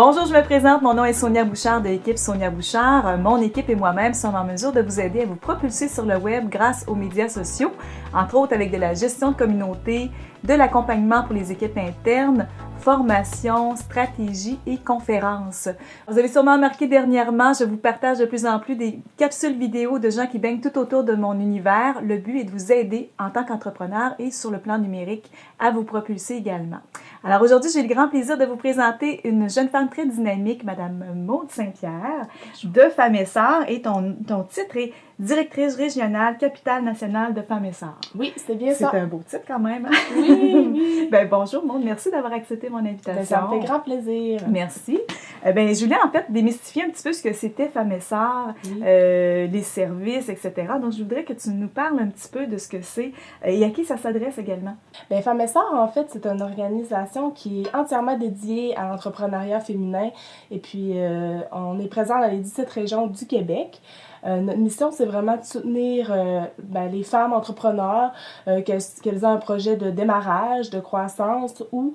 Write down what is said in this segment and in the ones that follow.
Bonjour, je me présente. Mon nom est Sonia Bouchard de l'équipe Sonia Bouchard. Mon équipe et moi-même sommes en mesure de vous aider à vous propulser sur le web grâce aux médias sociaux, entre autres avec de la gestion de communauté, de l'accompagnement pour les équipes internes, formation, stratégie et conférences. Vous avez sûrement remarqué dernièrement, je vous partage de plus en plus des capsules vidéo de gens qui baignent tout autour de mon univers. Le but est de vous aider en tant qu'entrepreneur et sur le plan numérique à vous propulser également. Alors aujourd'hui, j'ai le grand plaisir de vous présenter une jeune femme très dynamique, Madame Maude Saint-Pierre, de Femmes et Sœurs, et ton titre est directrice régionale, capitale nationale de Femmes et Sœurs. Oui, c'est bien ça. C'est un beau titre quand même. Oui, oui. Bonjour Maude, merci d'avoir accepté mon invitation. Ça me fait grand plaisir. Merci. Je voulais en fait démystifier un petit peu ce que c'était Femmes et Sœurs, les services, etc. Donc je voudrais que tu nous parles un petit peu de ce que c'est et à qui ça s'adresse également. Femmes et Sœurs, en fait, c'est une organisation qui est entièrement dédiée à l'entrepreneuriat féminin. Et puis, on est présent dans les 17 régions du Québec. Notre mission, c'est vraiment de soutenir les femmes entrepreneurs, qu'elles aient un projet de démarrage, de croissance ou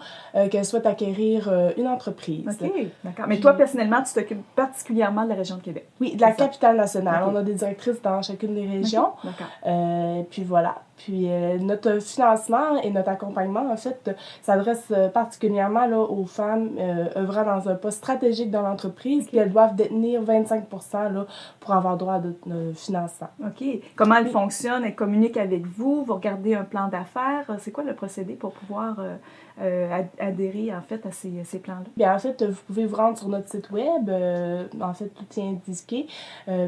qu'elles souhaitent acquérir une entreprise. OK, d'accord. Mais toi, personnellement, tu t'occupes particulièrement de la région de Québec? Oui, de la capitale nationale. Okay. On a des directrices dans chacune des régions. Okay. D'accord. Puis voilà. Puis notre financement et notre accompagnement, en fait, s'adresse particulièrement là, aux femmes œuvrant dans un poste stratégique dans l'entreprise, puis elles doivent détenir 25 % là, pour avoir droit à de financement. OK. Comment elles fonctionnent? Elles communiquent avec vous? Vous regardez un plan d'affaires? C'est quoi le procédé pour pouvoir adhérer, en fait, à ces plans-là? Bien, en fait, vous pouvez vous rendre sur notre site web. En fait, tout est indiqué.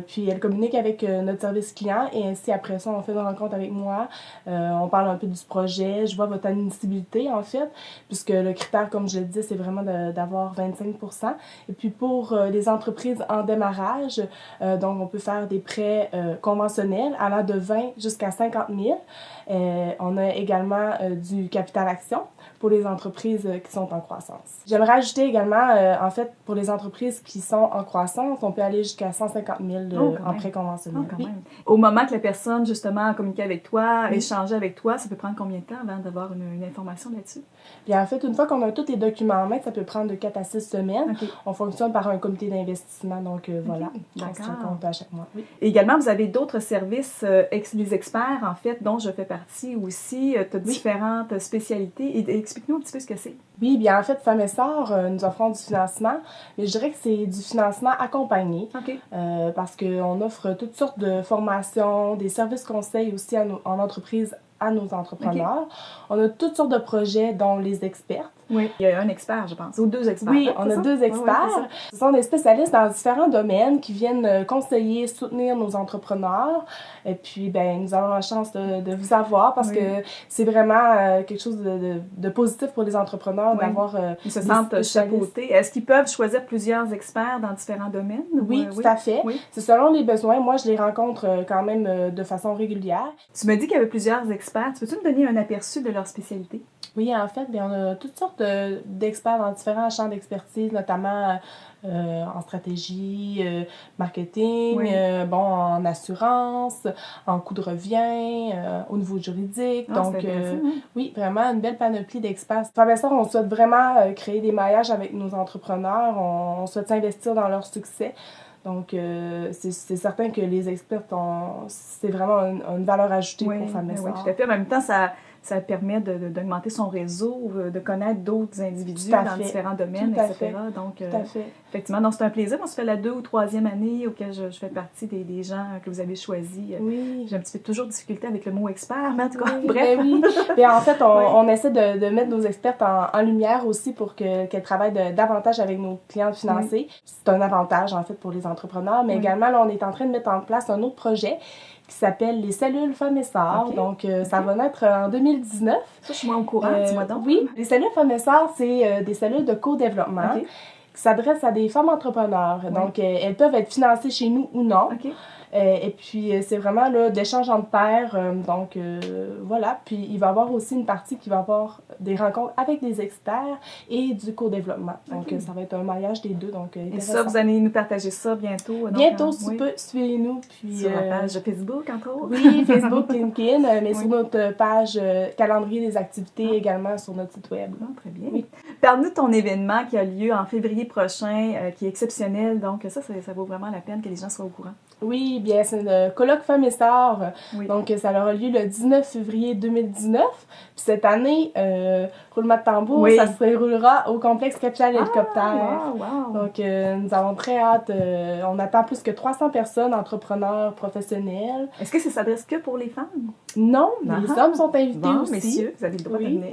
Puis, elles communiquent avec notre service client et ainsi, après ça, on fait une rencontre avec moi. On parle un peu du projet. Je vois votre admissibilité, en fait, puisque le critère, comme je le dis, c'est vraiment d'avoir 25 %. Et puis, pour les entreprises en démarrage, donc, on peut faire des prêts conventionnels allant de 20 jusqu'à 50 000. On a également du capital action pour les entreprises qui sont en croissance. J'aimerais ajouter également, en fait, pour les entreprises qui sont en croissance, on peut aller jusqu'à 150 000 en prêt conventionnel. Oui. Au moment que la personne, justement, a communiqué avec toi, échangé avec toi, ça peut prendre combien de temps avant d'avoir une information là-dessus? Bien, en fait, une fois qu'on a tous les documents en main, ça peut prendre de 4 à 6 semaines. Okay. On fonctionne par un comité d'investissement, donc voilà, on se rend compte à chaque mois. Oui. Et également, vous avez d'autres services, les experts, en fait, dont je fais partie aussi. Tu as différentes spécialités. Et explique-nous un petit peu ce que c'est. Oui, bien en fait, Femmes et Sœurs, nous offrons du financement, mais je dirais que c'est du financement accompagné. Okay. Parce qu'on offre toutes sortes de formations, des services conseils aussi en entreprise à nos entrepreneurs. Okay. On a toutes sortes de projets, dont les expertes. Oui, il y a un expert, je pense, ou 2 experts. Oui, on a 2 experts. Oui, ce sont des spécialistes dans différents domaines qui viennent conseiller, soutenir nos entrepreneurs. Et puis, nous avons la chance de vous avoir parce que c'est vraiment quelque chose de positif pour les entrepreneurs d'avoir... Ils se sentent chapeautés. Est-ce qu'ils peuvent choisir plusieurs experts dans différents domaines? Oui, tout à fait. Oui. C'est selon les besoins. Moi, je les rencontre quand même de façon régulière. Tu me dis qu'il y avait plusieurs experts. Peux-tu me donner un aperçu de leur spécialité? Oui, en fait, on a toutes sortes d'experts dans différents champs d'expertise, notamment en stratégie, marketing, en assurance, en coût de revient, au niveau juridique. Donc, oui, vraiment une belle panoplie d'experts. Femmes et Sœurs, on souhaite vraiment créer des maillages avec nos entrepreneurs. On souhaite s'investir dans leur succès. Donc, c'est certain que les experts, c'est vraiment une valeur ajoutée pour Femmes et Sœurs. Oui, tout à fait. En même temps, ça permet d'augmenter son réseau, de connaître d'autres individus dans différents domaines, etc. Donc, effectivement, donc c'est un plaisir. On se fait la 2e ou 3e année auquel je fais partie des gens que vous avez choisis. Oui. J'ai un petit peu toujours difficulté avec le mot expert, mais en tout cas, bref. Oui. Et en fait, on essaie de mettre nos expertes en lumière aussi pour qu'elles travaillent davantage avec nos clients financiers. Oui. C'est un avantage, en fait, pour les entrepreneurs, mais également, là, on est en train de mettre en place un autre projet qui s'appelle les cellules Femmes et Sœurs. Okay. Donc, ça va naître en 2019. Ça, je suis moins au courant, dis-moi donc. Oui, les cellules Femmes et Sœurs, c'est des cellules de co-développement qui s'adressent à des femmes entrepreneurs. Oui. Donc, elles peuvent être financées chez nous ou non. Okay. Et puis, c'est vraiment là, d'échange entre pairs. Donc, voilà. Puis, il va y avoir aussi une partie qui va avoir des rencontres avec des experts et du co-développement. Donc, ça va être un mariage des deux. Donc, et ça, vous allez nous partager ça bientôt? Bientôt, si peu, suivez-nous. Puis, sur la page Facebook, entre autres? Oui, Facebook, LinkedIn, mais sur notre page calendrier des activités également sur notre site web. Très bien. Oui. Parle-nous de ton événement qui a lieu en février prochain, qui est exceptionnel. Donc, ça vaut vraiment la peine que les gens soient au courant. Oui, bien, c'est le colloque Femmes et Sœurs. Oui. Donc, ça aura lieu le 19 février 2019. Puis cette année, roulement de tambour, ça se déroulera au complexe Capitale Hélicoptère. Wow. Donc, nous avons très hâte. On attend plus que 300 personnes, entrepreneurs, professionnels. Est-ce que ça s'adresse que pour les femmes? Non, les hommes sont invités aussi. Messieurs, vous avez le droit de venir.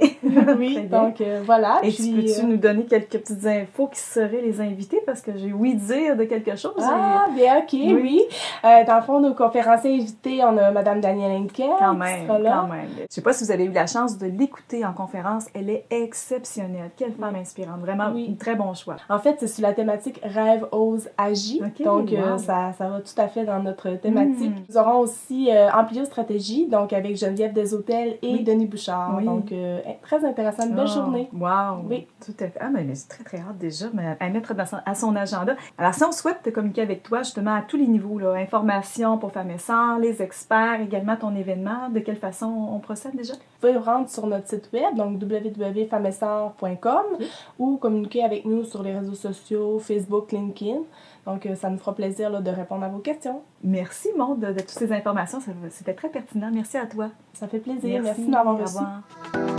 Oui, donc voilà. Et puis, peux-tu nous donner quelques petites infos qui seraient les invités? Parce que j'ai ouï dire de quelque chose. Ah, bien, OK, oui. Dans le fond, nos conférenciers invités, on a Mme Danielle Henkel quand même. Je sais pas si vous avez eu la chance de l'écouter en conférence. Elle est exceptionnelle. Quelle femme inspirante. Vraiment, un très bon choix. En fait, c'est sur la thématique Rêve, ose, agis. Okay, donc, ça va tout à fait dans notre thématique. Nous aurons aussi Amplio-Stratégie, donc avec Geneviève Deshôtels et Denis Bouchard. Donc, très intéressant. Une belle journée. Wow! Oui. Tout à fait. Ah, mais j'ai très, très hâte déjà à mettre à son agenda. Alors, si on souhaite te communiquer avec toi, justement, à tous les niveaux, là, information pour Femmes et Sœurs, les experts, également ton événement, de quelle façon on procède déjà? Vous pouvez vous rendre sur notre site web, donc www.femmessoeurs.com ou communiquer avec nous sur les réseaux sociaux, Facebook, LinkedIn. Donc, ça nous fera plaisir là, de répondre à vos questions. Merci, Maude, de toutes ces informations. C'était très pertinent. Merci à toi. Ça fait plaisir. Merci de m'avoir reçu. Au revoir.